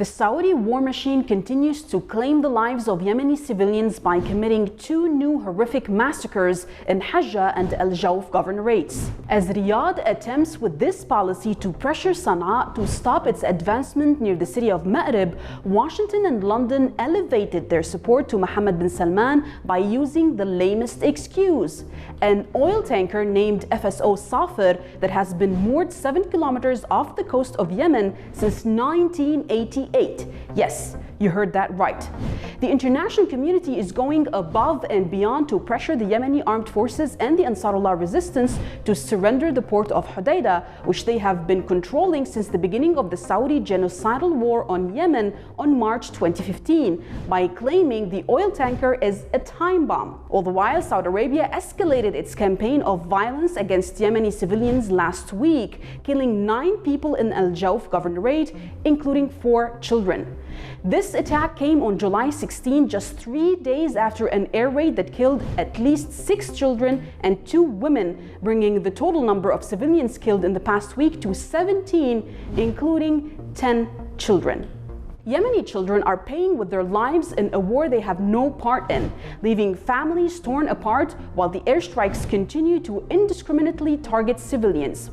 The Saudi war machine continues to claim the lives of Yemeni civilians by committing two new horrific massacres in Hajjah and al-Jawaf governorates. As Riyadh attempts with this policy to pressure Sana'a to stop its advancement near the city of Ma'rib, Washington and London elevated their support to Mohammed bin Salman by using the lamest excuse: an oil tanker named FSO Safir that has been moored 7 kilometers off the coast of Yemen since 1988. Yes, you heard that right. The international community is going above and beyond to pressure the Yemeni armed forces and the Ansarullah resistance to surrender the port of Hodeidah, which they have been controlling since the beginning of the Saudi genocidal war on Yemen on March 2015, by claiming the oil tanker is a time bomb. All the while, Saudi Arabia escalated its campaign of violence against Yemeni civilians last week, killing 9 people in al-Jawaf governorate, including 4 children. This attack came on July 16, just 3 days after an air raid that killed at least 6 children and 2 women, bringing the total number of civilians killed in the past week to 17, including 10 children. Yemeni children are paying with their lives in a war they have no part in, leaving families torn apart while the airstrikes continue to indiscriminately target civilians.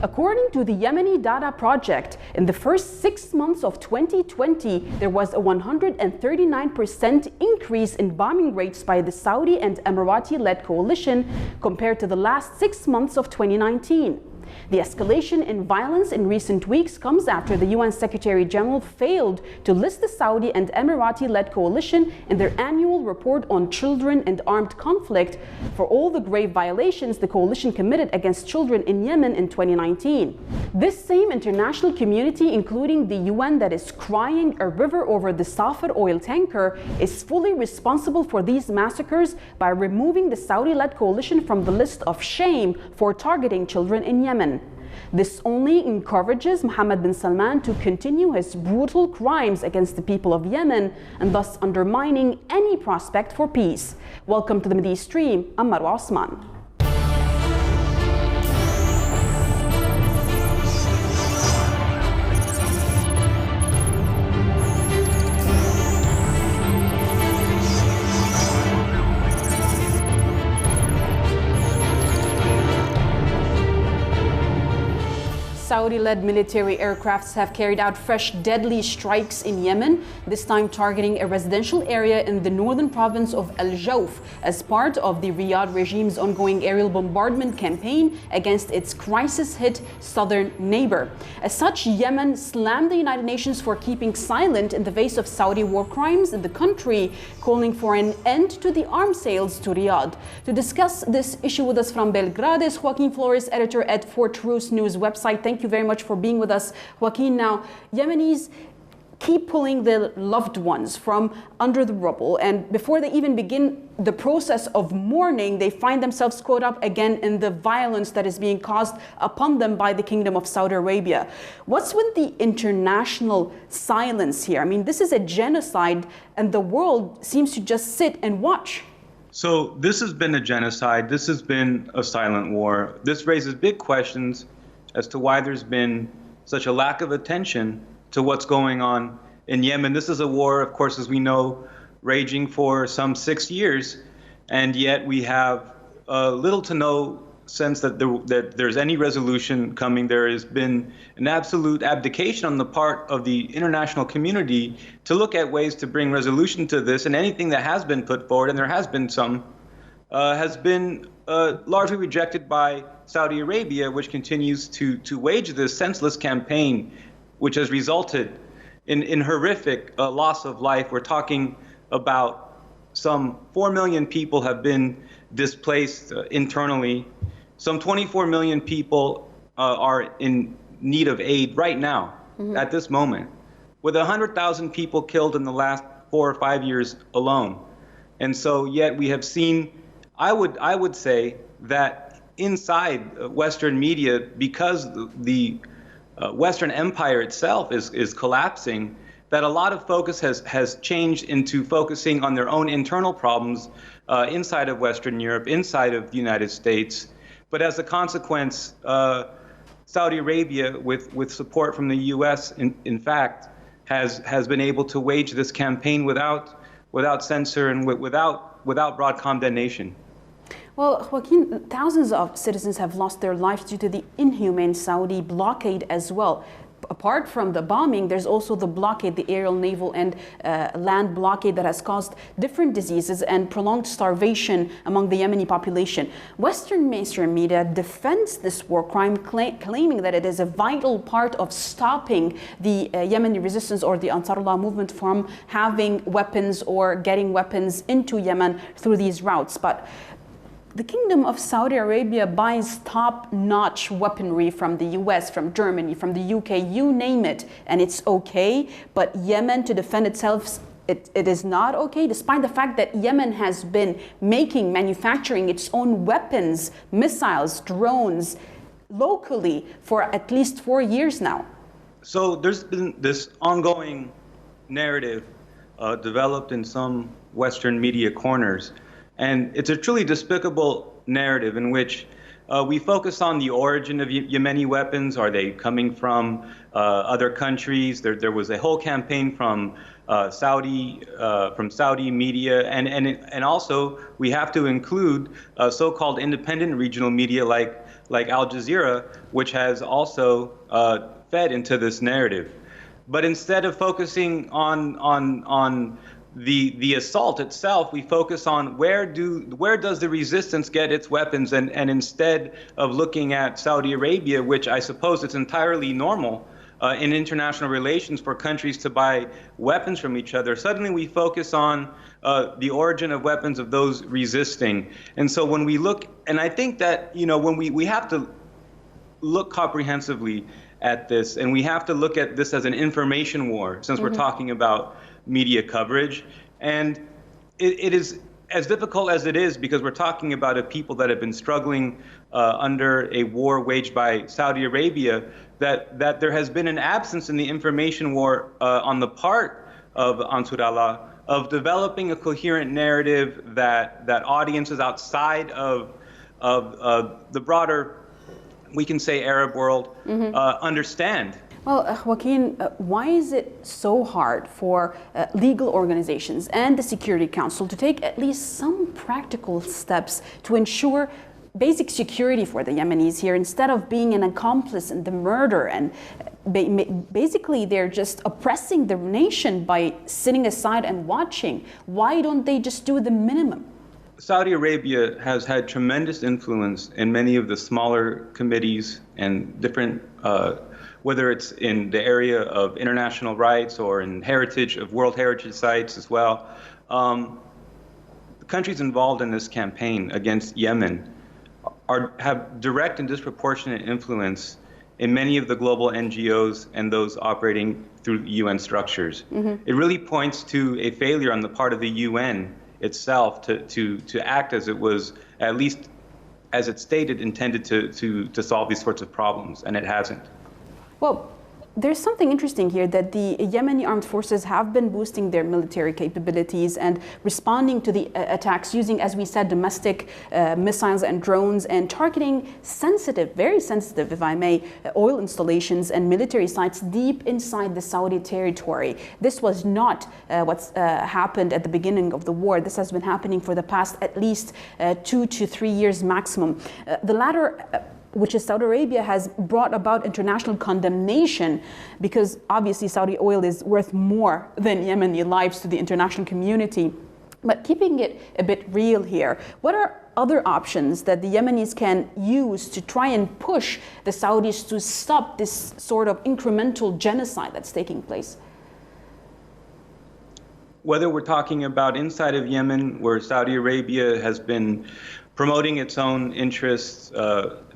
According to the Yemeni Data Project, in the first 6 months of 2020, there was a 139% increase in bombing rates by the Saudi and Emirati-led coalition compared to the last 6 months of 2019. The escalation in violence in recent weeks comes after the UN Secretary General failed to list the Saudi and Emirati-led coalition in their annual report on children and armed conflict for all the grave violations the coalition committed against children in Yemen in 2019. This same international community, including the UN that is crying a river over the Safir oil tanker, is fully responsible for these massacres by removing the Saudi-led coalition from the list of shame for targeting children in Yemen. This only encourages Mohammed bin Salman to continue his brutal crimes against the people of Yemen and thus undermining any prospect for peace. Welcome to the Mideastream. I'm Marwa Osman. Saudi-led military aircrafts have carried out fresh deadly strikes in Yemen, this time targeting a residential area in the northern province of al-Jawaf as part of the Riyadh regime's ongoing aerial bombardment campaign against its crisis-hit southern neighbor. As such, Yemen slammed the United Nations for keeping silent in the face of Saudi war crimes in the country, calling for an end to the arms sales to Riyadh. To discuss this issue with us from Belgrade is Joaquin Flores, editor at Fort Roos News website. Thank you very much for being with us, Joaquin. Now, Yemenis keep pulling their loved ones from under the rubble, and before they even begin the process of mourning, they find themselves caught up again in the violence that is being caused upon them by the Kingdom of Saudi Arabia. What's with the international silence here? I mean, this is a genocide, and the world seems to just sit and watch. So this has been a genocide. This has been a silent war. This raises big questions as to why there's been such a lack of attention to what's going on in Yemen. This is a war, of course, as we know, raging for some 6 years, and yet we have little to no sense that there's any resolution coming. There has been an absolute abdication on the part of the international community to look at ways to bring resolution to this, and anything that has been put forward, and there has been some, has been largely rejected by Saudi Arabia, which continues to wage this senseless campaign, which has resulted in horrific loss of life. We're talking about some 4 million people have been displaced internally. Some 24 million people are in need of aid right now, at this moment, with 100,000 people killed in the last 4 or 5 years alone. And so yet we have seen, I would say that inside Western media, because the Western empire itself is collapsing, that a lot of focus has changed into focusing on their own internal problems inside of Western Europe, inside of the United States. But as a consequence, Saudi Arabia, with support from the US, in fact, has been able to wage this campaign without censor and without broad condemnation. Well, Joaquin, thousands of citizens have lost their lives due to the inhumane Saudi blockade as well. Apart from the bombing, there's also the blockade, the aerial, naval, and land blockade that has caused different diseases and prolonged starvation among the Yemeni population. Western mainstream media defends this war crime, claiming that it is a vital part of stopping the Yemeni resistance or the Ansarullah movement from having weapons or getting weapons into Yemen through these routes. But the Kingdom of Saudi Arabia buys top-notch weaponry from the US, from Germany, from the UK, you name it, and it's okay. But Yemen, to defend itself, it is not okay, despite the fact that Yemen has been manufacturing its own weapons, missiles, drones, locally for at least 4 years now. So there's been this ongoing narrative developed in some Western media corners. And it's a truly despicable narrative in which we focus on the origin of Yemeni weapons. Are they coming from other countries? There was a whole campaign from Saudi media, and also we have to include so-called independent regional media like Al Jazeera, which has also fed into this narrative. But instead of focusing on the assault itself, we focus on where does the resistance get its weapons, and instead of looking at Saudi Arabia, which I suppose it's entirely normal in international relations for countries to buy weapons from each other, suddenly we focus on the origin of weapons of those resisting. And so when we look, and I think that when we have to look comprehensively at this, and we have to look at this as an information war, since we're talking about media coverage. And it is as difficult as it is, because we're talking about a people that have been struggling under a war waged by Saudi Arabia, that there has been an absence in the information war on the part of Ansarullah of developing a coherent narrative that audiences outside of the broader, we can say, Arab world understand. Well, Joaquin, why is it so hard for legal organizations and the Security Council to take at least some practical steps to ensure basic security for the Yemenis here, instead of being an accomplice in the murder? And basically, they're just oppressing the nation by sitting aside and watching. Why don't they just do the minimum? Saudi Arabia has had tremendous influence in many of the smaller committees and different whether it's in the area of international rights or in heritage of World Heritage sites as well. The countries involved in this campaign against Yemen have direct and disproportionate influence in many of the global NGOs and those operating through UN structures. It really points to a failure on the part of the UN itself to act as it was, at least as it stated, intended to solve these sorts of problems, and it hasn't. Well, there's something interesting here, that the Yemeni armed forces have been boosting their military capabilities and responding to the attacks using, as we said, domestic missiles and drones, and targeting sensitive, very sensitive, if I may, oil installations and military sites deep inside the Saudi territory. This was not what's happened at the beginning of the war. This has been happening for the past at least 2 to 3 years maximum. The latter, which is Saudi Arabia, has brought about international condemnation, because obviously Saudi oil is worth more than Yemeni lives to the international community. But keeping it a bit real here, what are other options that the Yemenis can use to try and push the Saudis to stop this sort of incremental genocide that's taking place? Whether we're talking about inside of Yemen, where Saudi Arabia has been promoting its own interests,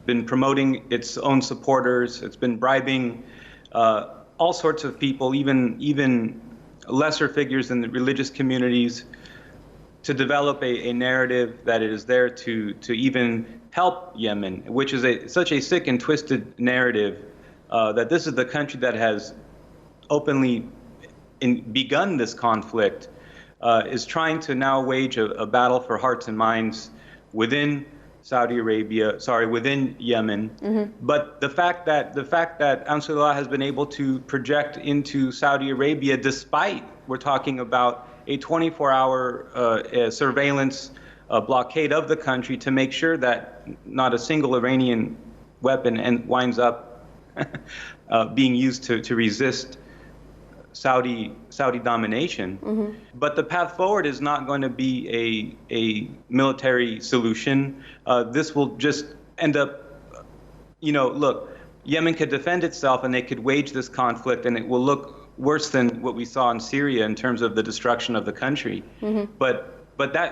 been promoting its own supporters, it's been bribing all sorts of people, even lesser figures in the religious communities, to develop a narrative that it is there to even help Yemen, which is such a sick and twisted narrative, that this is the country that has openly begun this conflict, is trying to now wage a battle for hearts and minds within within Yemen. But the fact that Ansarullah has been able to project into Saudi Arabia, despite we're talking about a 24-hour surveillance blockade of the country to make sure that not a single Iranian weapon winds up being used to resist Saudi domination. But the path forward is not going to be a military solution. This will just end up, look, Yemen could defend itself and they could wage this conflict and it will look worse than what we saw in Syria in terms of the destruction of the country. But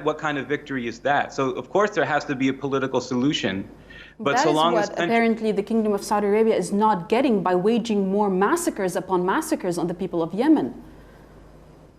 what kind of victory is that? So of course there has to be a political solution. But that so long is what apparently the Kingdom of Saudi Arabia is not getting by waging more massacres upon massacres on the people of Yemen.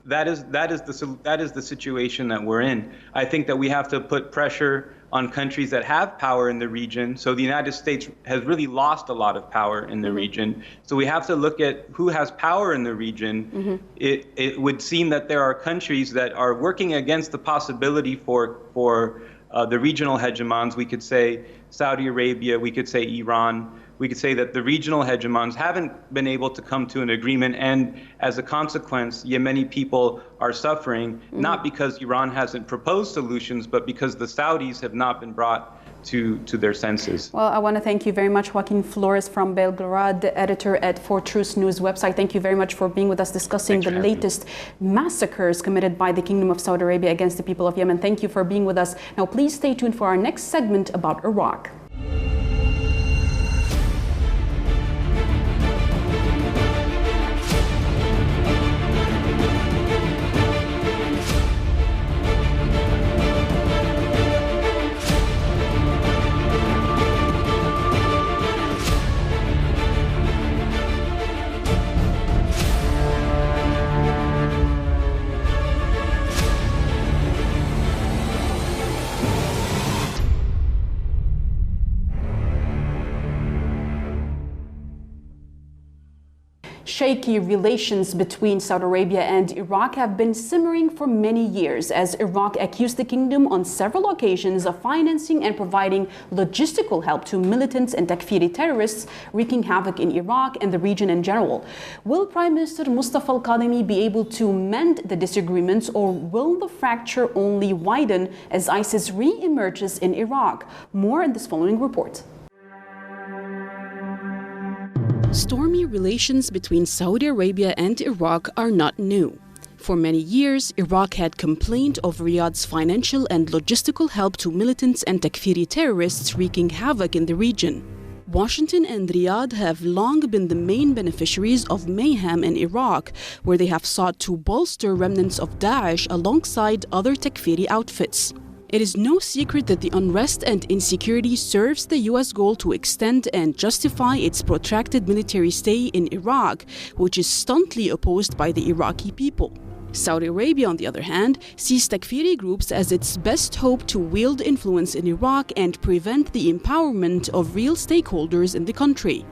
That is the situation that we're in. I think that we have to put pressure on countries that have power in the region. So the United States has really lost a lot of power in the region. So we have to look at who has power in the region. It would seem that there are countries that are working against the possibility for the regional hegemons. We could say Saudi Arabia, we could say Iran. We could say that the regional hegemons haven't been able to come to an agreement, and as a consequence, Yemeni people are suffering, not because Iran hasn't proposed solutions, but because the Saudis have not been brought to their senses. Well, I want to thank you very much, Joaquin Flores from Belgrade, editor at For Truth News website. Thank you very much for being with us discussing the latest massacres committed by the Kingdom of Saudi Arabia against the people of Yemen. Thank you for being with us. Now, please stay tuned for our next segment about Iraq. Shaky relations between Saudi Arabia and Iraq have been simmering for many years as Iraq accused the kingdom on several occasions of financing and providing logistical help to militants and Takfiri terrorists wreaking havoc in Iraq and the region in general. Will Prime Minister Mustafa al-Kadhimi be able to mend the disagreements, or will the fracture only widen as ISIS re-emerges in Iraq? More in this following report. Stormy relations between Saudi Arabia and Iraq are not new. For many years, Iraq had complained of Riyadh's financial and logistical help to militants and Takfiri terrorists wreaking havoc in the region. Washington and Riyadh have long been the main beneficiaries of mayhem in Iraq, where they have sought to bolster remnants of Daesh alongside other Takfiri outfits. It is no secret that the unrest and insecurity serves the U.S. goal to extend and justify its protracted military stay in Iraq, which is staunchly opposed by the Iraqi people. Saudi Arabia, on the other hand, sees Takfiri groups as its best hope to wield influence in Iraq and prevent the empowerment of real stakeholders in the country.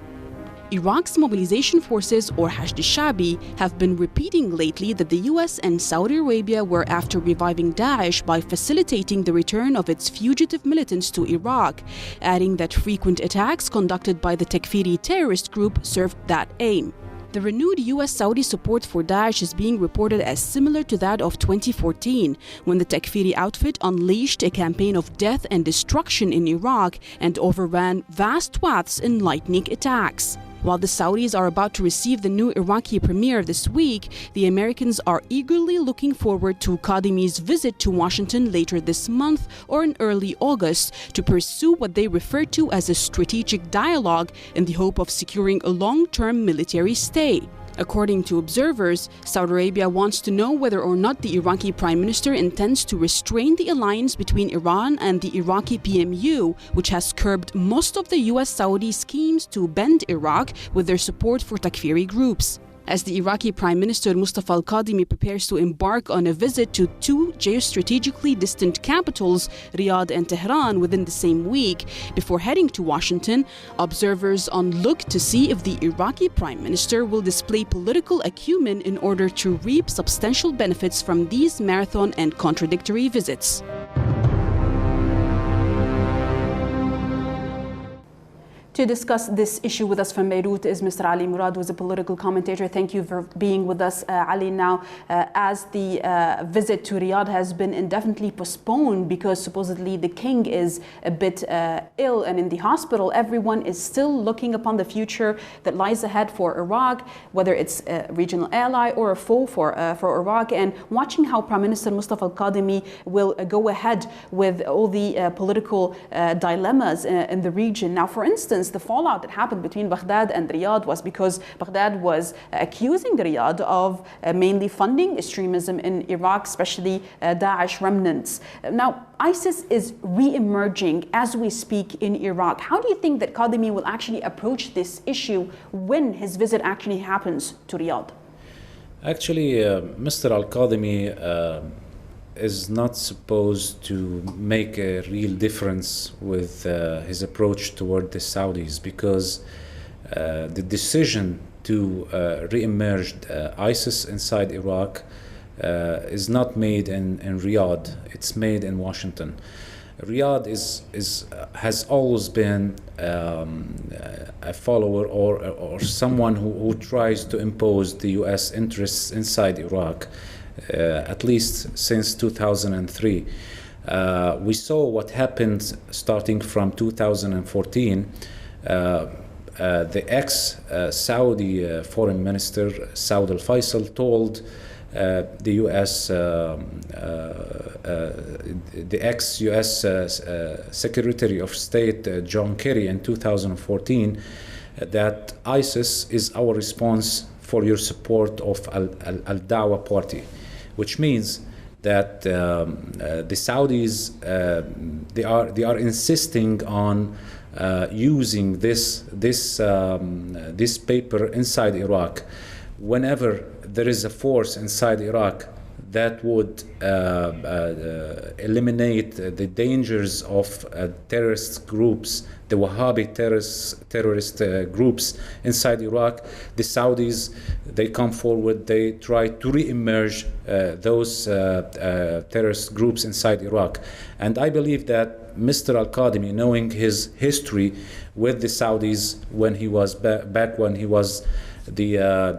Iraq's mobilization forces, or Hashd al-Sha'bi, have been repeating lately that the US and Saudi Arabia were after reviving Daesh by facilitating the return of its fugitive militants to Iraq, adding that frequent attacks conducted by the Takfiri terrorist group served that aim. The renewed US-Saudi support for Daesh is being reported as similar to that of 2014, when the Takfiri outfit unleashed a campaign of death and destruction in Iraq and overran vast swaths in lightning attacks. While the Saudis are about to receive the new Iraqi premier this week, the Americans are eagerly looking forward to Kadhimi's visit to Washington later this month or in early August to pursue what they refer to as a strategic dialogue in the hope of securing a long-term military stay. According to observers, Saudi Arabia wants to know whether or not the Iraqi Prime Minister intends to restrain the alliance between Iran and the Iraqi PMU, which has curbed most of the US-Saudi schemes to bend Iraq with their support for Takfiri groups. As the Iraqi Prime Minister Mustafa al-Kadhimi prepares to embark on a visit to two geostrategically distant capitals, Riyadh and Tehran, within the same week, before heading to Washington, observers look to see if the Iraqi Prime Minister will display political acumen in order to reap substantial benefits from these marathon and contradictory visits. To discuss this issue with us from Beirut is Mr. Ali Murad, who is a political commentator. Thank you for being with us, Ali. Now, as the visit to Riyadh has been indefinitely postponed because supposedly the king is a bit ill and in the hospital, everyone is still looking upon the future that lies ahead for Iraq, whether it's a regional ally or a foe for Iraq, and watching how Prime Minister Mustafa al-Kadhimi will go ahead with all the political dilemmas in the region. Now, for instance, the fallout that happened between Baghdad and Riyadh was because Baghdad was accusing Riyadh of mainly funding extremism in Iraq, especially Daesh remnants. Now, ISIS is re-emerging as we speak in Iraq. How do you think that Kadhimi will actually approach this issue when his visit actually happens to Riyadh? Actually, Mr. al-Kadhimi is not supposed to make a real difference with his approach toward the Saudis, because the decision to re-emerge ISIS inside Iraq is not made in Riyadh, it's made in Washington. Riyadh has always been a follower or someone who tries to impose the US interests inside Iraq. At least since 2003. We saw what happened starting from 2014. The ex-Saudi foreign minister, Saud al-Faisal, told the US, the ex-US Secretary of State, John Kerry, in 2014, that ISIS is our response for your support of al-Dawah party, which means that the Saudis they are insisting on using this paper inside Iraq. Whenever there is a force inside Iraq that would eliminate the dangers of terrorist groups, the Wahhabi terrorist groups inside Iraq, the Saudis, they come forward, they try to re-emerge those terrorist groups inside Iraq. And I believe that Mr. al-Kadhimi, knowing his history with the Saudis when he was back when he was the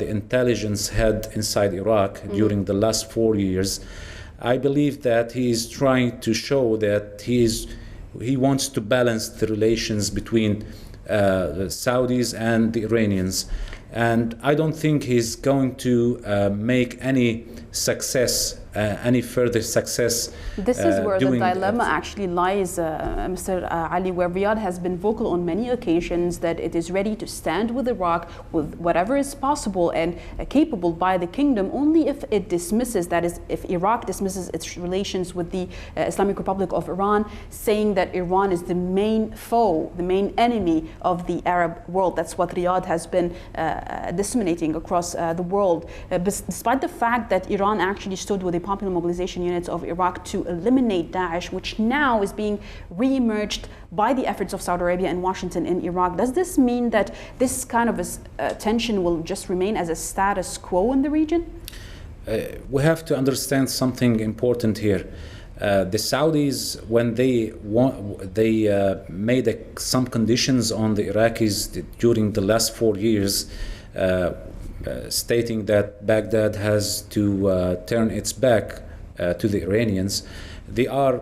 intelligence head inside Iraq during the last 4 years, I believe that he is trying to show that he wants to balance the relations between the Saudis and the Iranians. And I don't think he's going to make any success, any further success. This is where the dilemma actually lies, Mr. Ali, where Riyadh has been vocal on many occasions that it is ready to stand with Iraq with whatever is possible and capable by the kingdom, only if it dismisses, that is, if Iraq dismisses its relations with the Islamic Republic of Iran, saying that Iran is the main foe, the main enemy of the Arab world. That's what Riyadh has been disseminating across the world. But despite the fact that Iran actually stood with the Popular Mobilization Units of Iraq to eliminate Daesh, which now is being re-emerged by the efforts of Saudi Arabia and Washington in Iraq, does this mean that this kind of tension will just remain as a status quo in the region? We have to understand something important here. The Saudis, when they made some conditions on the Iraqis during the last 4 years, stating that Baghdad has to turn its back to the Iranians, they are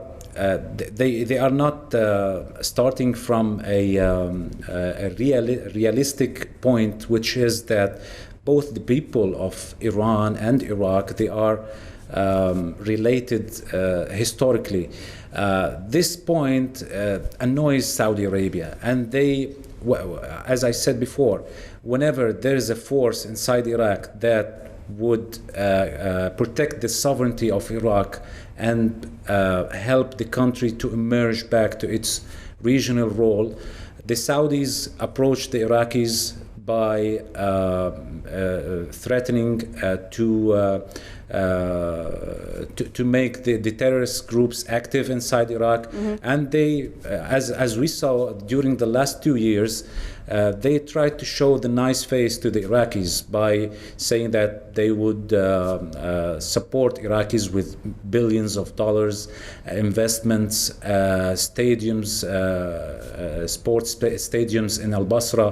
not starting from a realistic point, which is that both the people of Iran and Iraq, they are related historically. This point annoys Saudi Arabia, and they, as I said before, whenever there is a force inside Iraq that would protect the sovereignty of Iraq and help the country to emerge back to its regional role, the Saudis approach the Iraqis by threatening to make the terrorist groups active inside Iraq, and they, as we saw during the last 2 years, they tried to show the nice face to the Iraqis by saying that they would support Iraqis with billions of dollars, investments, stadiums, sports stadiums in Al-Basra.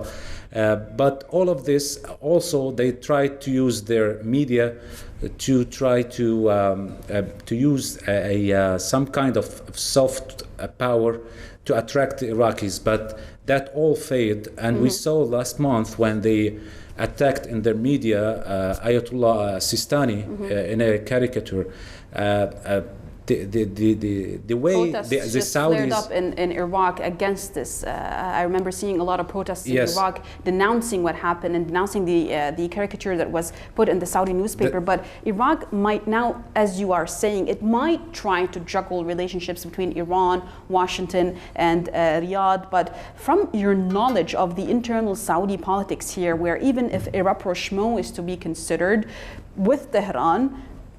But all of this, also, they tried to use their media to try to use some kind of soft power to attract the Iraqis. But that all failed, and we saw last month when they attacked in their media Ayatollah Sistani in a caricature. The way the just Saudis flared up in Iraq against this. I remember seeing a lot of protests in Iraq denouncing what happened and denouncing the caricature that was put in the Saudi newspaper. But Iraq might now, as you are saying, it might try to juggle relationships between Iran, Washington, and Riyadh. But from your knowledge of the internal Saudi politics here, where even if a rapprochement is to be considered with Tehran,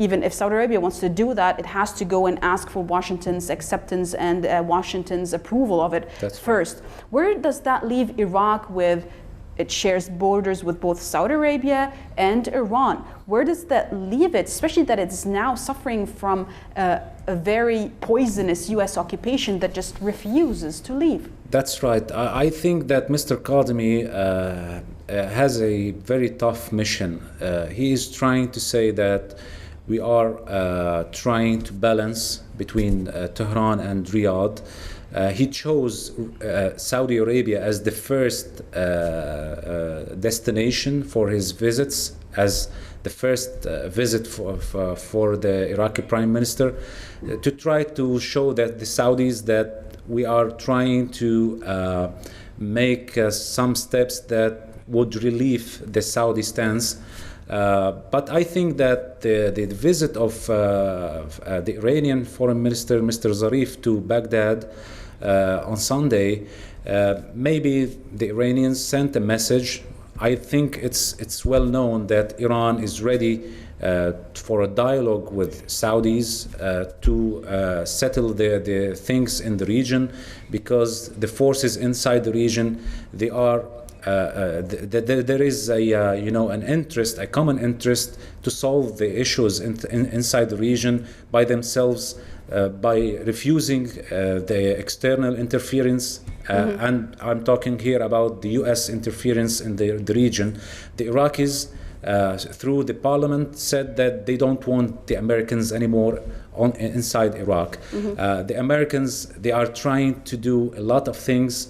even if Saudi Arabia wants to do that, it has to go and ask for Washington's acceptance and Washington's approval of it first. Where does that leave Iraq with? It shares borders with both Saudi Arabia and Iran. Where does that leave it, especially that it's now suffering from a very poisonous U.S. occupation that just refuses to leave? That's right. I think that Mr. Kadhimi has a very tough mission. He is trying to say that we are trying to balance between Tehran and Riyadh. He chose Saudi Arabia as the first destination for his visits, as the first visit for the Iraqi Prime Minister, to try to show that the Saudis that we are trying to make some steps that would relieve the Saudi stance. But I think that the visit of the Iranian Foreign Minister, Mr. Zarif, to Baghdad on Sunday, maybe the Iranians sent a message. I think it's well known that Iran is ready for a dialogue with Saudis to settle the things in the region, because the forces inside the region, they are there is an interest, a common interest to solve the issues inside the region by themselves, by refusing the external interference. And I'm talking here about the U.S. interference in the region. The Iraqis, through the parliament, said that they don't want the Americans anymore inside Iraq. The Americans, they are trying to do a lot of things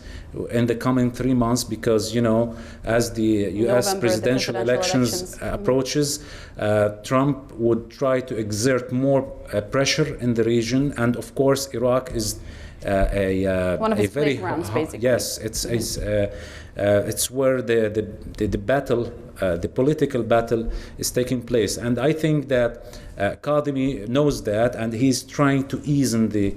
in the coming 3 months, because, as the U.S. presidential elections approaches, Trump would try to exert more pressure in the region. And of course, Iraq is one of his playgrounds, basically. Yes, it's where the battle, the political battle, is taking place. And I think that Kadhimi knows that, and he's trying to ease the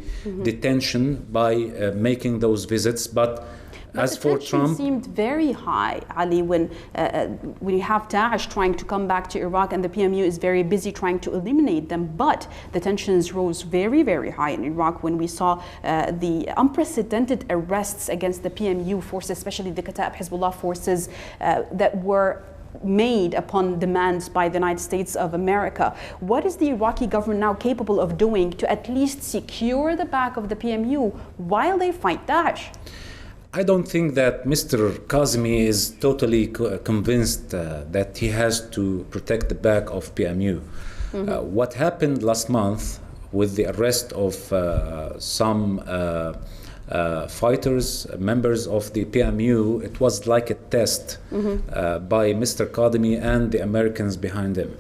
tension by making those visits. But as for Trump, seemed very high, Ali, when you have Daesh trying to come back to Iraq and the PMU is very busy trying to eliminate them. But the tensions rose very, very high in Iraq when we saw the unprecedented arrests against the PMU forces, especially the Kataib Hezbollah forces that were made upon demands by the United States of America. What is the Iraqi government now capable of doing to at least secure the back of the PMU while they fight Daesh? I don't think that Mr. Kadhimi is totally convinced that he has to protect the back of PMU. What happened last month with the arrest of some fighters, members of the PMU, it was like a test by Mr. Kadhimi and the Americans behind him.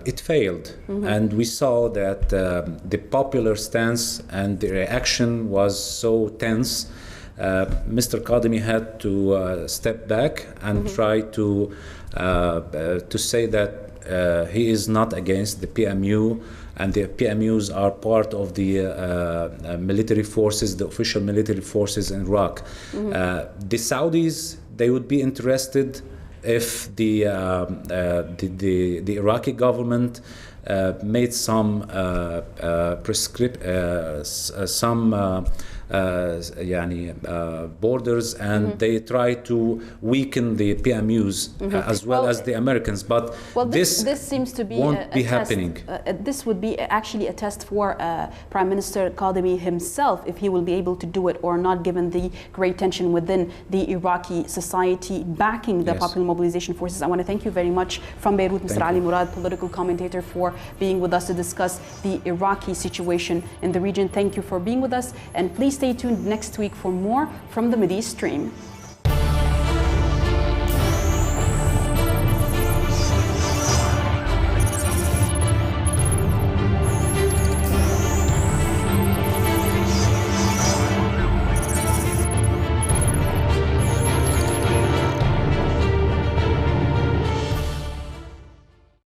It failed, and we saw that the popular stance and the reaction was so tense. Mr. Kadhimi had to step back and try to say that he is not against the PMU, and the PMUs are part of the military forces, the official military forces in Iraq. The Saudis, they would be interested if the Iraqi government made some borders, and they try to weaken the PMUs as well as the Americans. But this seems to be won't be happening. This would be actually a test for Prime Minister Kadhimi himself, if he will be able to do it or not, given the great tension within the Iraqi society backing the Popular Mobilization Forces. I want to thank you very much from Beirut, Mr. Ali Murad, political commentator, for being with us to discuss the Iraqi situation in the region. Thank you for being with us, and please stay tuned next week for more from the Mideastream.